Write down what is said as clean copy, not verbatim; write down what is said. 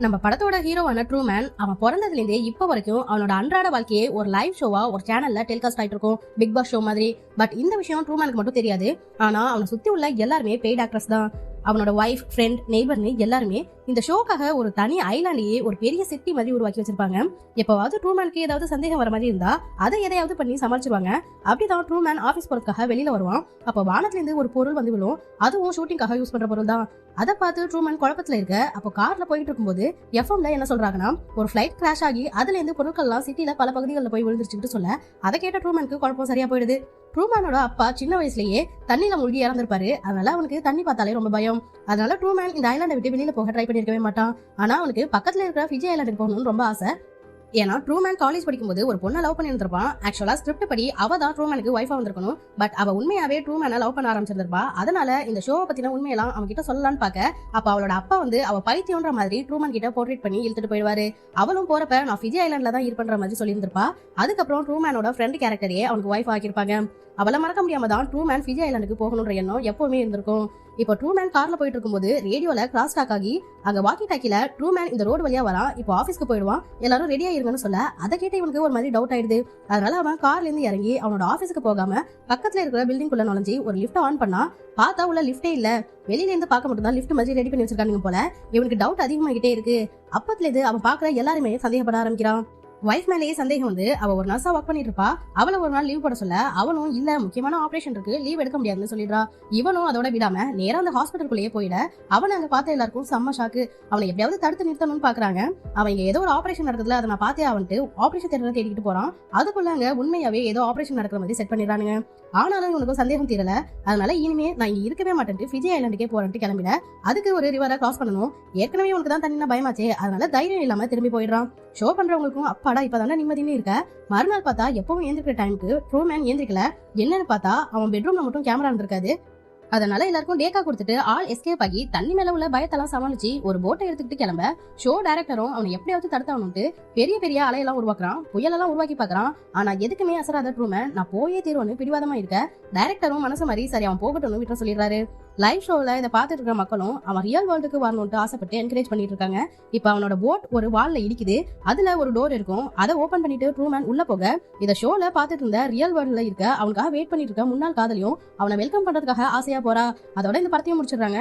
நம்ம படத்தோட ஹீரோவான ட்ரூமேன் அவன் பிறந்ததுல இருந்தே இப்ப வரைக்கும் அவனோட அன்றாட வாழ்க்கையே ஒரு லைவ் ஷோவா ஒரு சேனல்ல டெலிகாஸ்ட் ஆயிட்டு இருக்கும், பிக் பாஸ் ஷோ மாதிரி. பட் இந்த விஷயம் ட்ரூமேனுக்கு மட்டும் தெரியாது. ஆனா அவனை சுத்தி உள்ள எல்லாருமே பெய்ட் ஆக்ட்ரஸ் தான். அவனோட ஒய்ஃப், ஃப்ரெண்ட், நெய்பர்னு எல்லாருமே இந்த ஷோக்காக ஒரு தனி ஐலாண்டையே ஒரு பெரிய சிட்டி மாதிரி உருவாக்கி வச்சிருப்பாங்க. எப்பவாவது ட்ரூமேனுக்கு ஏதாவது சந்தேகம் வர மாதிரி இருந்தா அதை எதையாவது பண்ணி சமாளிச்சிருவாங்க. அப்படிதான் ட்ரூமேன் ஆபீஸ் போறதுக்காக வெளியில வருவான். அப்ப வானத்துல இருந்து ஒரு பொருள் வந்து விழும். அதுவும் ஷூட்டிங்காக யூஸ் பண்ற பொருள் தான். அதை பார்த்து ட்ரூமேன் குழப்பத்துல இருக்க அப்போ கார்ல போயிட்டு இருக்கும்போது எஃப்எம்ல என்ன சொல்றாங்கன்னா, ஒரு ஃபிளைட் கிராஷ் ஆகி அதுல இருந்து பொருட்கள்லாம் சிட்டில பல பகுதிகளில் போய் விழுந்துருச்சுட்டு சொல்ல, அதை கேட்ட ட்ரூமேனுக்கு குழப்பம் சரியா போயிடுது. ட்ரூமேனோட அப்பா சின்ன வயசுலயே தண்ணியில மூழ்கி இறந்திருப்பாரு. அதனால அவனுக்கு தண்ணி பார்த்தாலே ரொம்ப பயம். அதனால ட்ரூமேன் இந்த ஐலாண்டை விட்டு வெளியில போக ட்ரை பண்ணிருக்கவே மாட்டான். ஆனா அவனுக்கு பக்கத்துல இருக்கிற ஃபிஜி ஐலாண்டுக்கு போகணும்னு ரொம்ப ஆசை. ஏன்னா ட்ரூமேன் காலேஜ் படிக்கும்போது ஒரு பொண்ணை லவ் பண்ணி இருந்திருப்பான். ஆக்சுவலா ஸ்கிரிப்ட் படி அவ தான் ட்ரூமேனுக்கு வைஃபா வந்திருக்கணும். பட் அவ உண்மையாவே ட்ரூமேனை லவ் பண்ண ஆரம்பிச்சிருந்திருப்பா. அதனால இந்த ஷோவை பத்தின உண்மையெல்லாம் அவன் கிட்ட சொல்லலான்னு பாக்க அப்ப அவளோட அப்பா வந்து அவ பைத்தியம்ன்ற மாதிரி ட்ரூமேன் கிட்ட போர்ட்ரேட் பண்ணி இழுத்துட்டு போயிடுவாரு. அவளும் போறப்ப நான் ஃபிஜி ஐலாண்ட்ல தான் இருப்பன்ற மாதிரி சொல்லியிருந்திருப்பா. அதுக்கப்புறம் ட்ரூமேனோட ஃப்ரெண்ட் கேரக்டரையே அவனுக்கு வைஃப் ஆக்கியிருப்பாங்க. அவளை மறக்க முடியாம தான் ட்ரூமேன் ஃபிஜி ஐலாண்டுக்கு போகணுன்ற எண்ணம் எப்பவுமே இருந்திருக்கும். இப்போ ட்ரூமேன் கார்ல போயிட்டு இருக்கும்போது ரேடியோல கிராஸ் டாக் ஆகி அங்க வாக்கி டாக்கில ட்ரூமேன் இந்த ரோடு வழியா வரா, இப்போ ஆபீஸ்க்கு போயிடுவான், எல்லாரும் ரெடியா இருங்கன்னு சொல்ல அதை கேட்டு இவனுக்கு ஒரு மாதிரி டவுட் ஆயிடுது. அதனால அவன் கார்ல இருந்து இறங்கி அவனோட ஆபீஸ்க்கு போகாம பக்கத்துல இருக்கிற பில்டிங் குள்ள நுழைஞ்சி ஒரு லிஃப்ட் ஆன் பண்ணா. பார்த்தா உள்ள லிஃப்டே இல்ல. வெளியில இருந்து பார்க்க மட்டும் தான் லிஃப்ட் மாதிரி ரெடி பண்ணி வச்சிருக்காங்க போல. இவனுக்கு டவுட் அதிகமாகிட்டே இருக்கு. அப்பத்துல இருந்து அவன் பாக்குற எல்லாருமே சந்தேகப்பட ஆரம்பிக்கிறான். வைஃப் மேலேயே சந்தேகம் வந்து அவ ஒரு நர்ஸா ஒர்க் பண்ணிட்டு இருப்பா. அவளை ஒரு நாள் லீவ் போட சொல்ல அவனும் இல்ல முக்கியமான ஆபரேஷன் இருக்கு, லீவ் எடுக்க முடியாதுன்னு சொல்லிடுறா. இவனும் அதோட விடாம நேரா அந்த ஹாஸ்பிட்டலுக்குள்ளேயே போயிட அவனை அங்க பார்த்த எல்லாருக்கும் செம்ம ஷாக்கு. அவனை எப்படியாவது தடுத்து நிறுத்தணும்னு பாக்குறாங்க. அவன் இங்க ஏதோ ஒரு ஆபரேஷன் நடக்குதுல, அதை நான் பார்த்தே அவன்ட்டு ஆபரேஷன் தேட்டரை தேடிக்கிட்டு போறான். அதுக்குள்ள அங்க உண்மையாவே ஏதோ ஆபரேஷன் நடக்கிற மாதிரி செட் பண்ணிடுறானுங்க. ஆனாலும் இவனுக்கும் சந்தேகம் தீரல. அதனால இனிமே நான் இங்க இருக்கவே மாட்டேன், ஃபிஜி ஐலாண்டுக்கே போறேன்ட்டு கிளம்பிட. அதுக்கு ஒரு ரிவரை கிராஸ் பண்ணணும். ஏற்கனவே உனக்கு தான் தண்ணி பயமாச்சே, அதனால தைரியம் இல்லாம திரும்பி போயிடுறான். ஷோ பண்றவங்களுக்கும் அப்பாடா இப்பதானே நிம்மதினு இருக்க. மறுநாள் பார்த்தா எப்பவும் ஏந்திருக்கிற டைமுக்கு ட்ரூமேன் ஏந்திரிக்கல. என்னன்னு பார்த்தா அவன் பெட்ரூம்ல மட்டும் கேமரா இருந்திருக்காது. அதனால எல்லாருக்கும் டேக்கா கொடுத்துட்டு ஆள் எஸ்கேப் ஆகி தண்ணி மேல உள்ள பயத்தெல்லாம் சமாளிச்சு ஒரு போட்டை எடுத்துக்கிட்டு கிளம்ப ஷோ டைரக்டரும் அவனை எப்படியாவது தடுத்தாவணும்ட்டு பெரிய பெரிய அலையெல்லாம் உருவாக்குறான், புயலெல்லாம் உருவாக்கி பாக்குறான். ஆனா எதுக்குமே அசராத ட்ரூமேன் நான் போயே தீர்வுன்னு பிடிவாதமா இருக்க. டைரக்டரும் மனசு மாதிரி சரி அவன் போகட்டும்னு விட்டு சொல்லிடுறாரு. லைவ் ஷோல இதை பார்த்துட்டு இருக்கிற மக்களும் அவன் ரியல் வேர்ல்டுக்கு வரணும்ட்டு ஆசைப்பட்டு என்கரேஜ் பண்ணிட்டு இருக்காங்க. இப்ப அவனோட போட் ஒரு வால்ல இடிக்குது. அதுல ஒரு டோர் இருக்கும். அதை ஓபன் பண்ணிட்டு ட்ரூமேன் உள்ள போக இதை ஷோல பார்த்துட்டு இருந்த ரியல் வேர்ல்ட்ல இருக்க அவனுக்காக வெயிட் பண்ணிட்டு இருக்க முன்னாள் காதலியும் அவனை வெல்கம் பண்றதுக்காக ஆசையா போறா. அதோட இந்த படத்தையும் முடிச்சிடுறாங்க.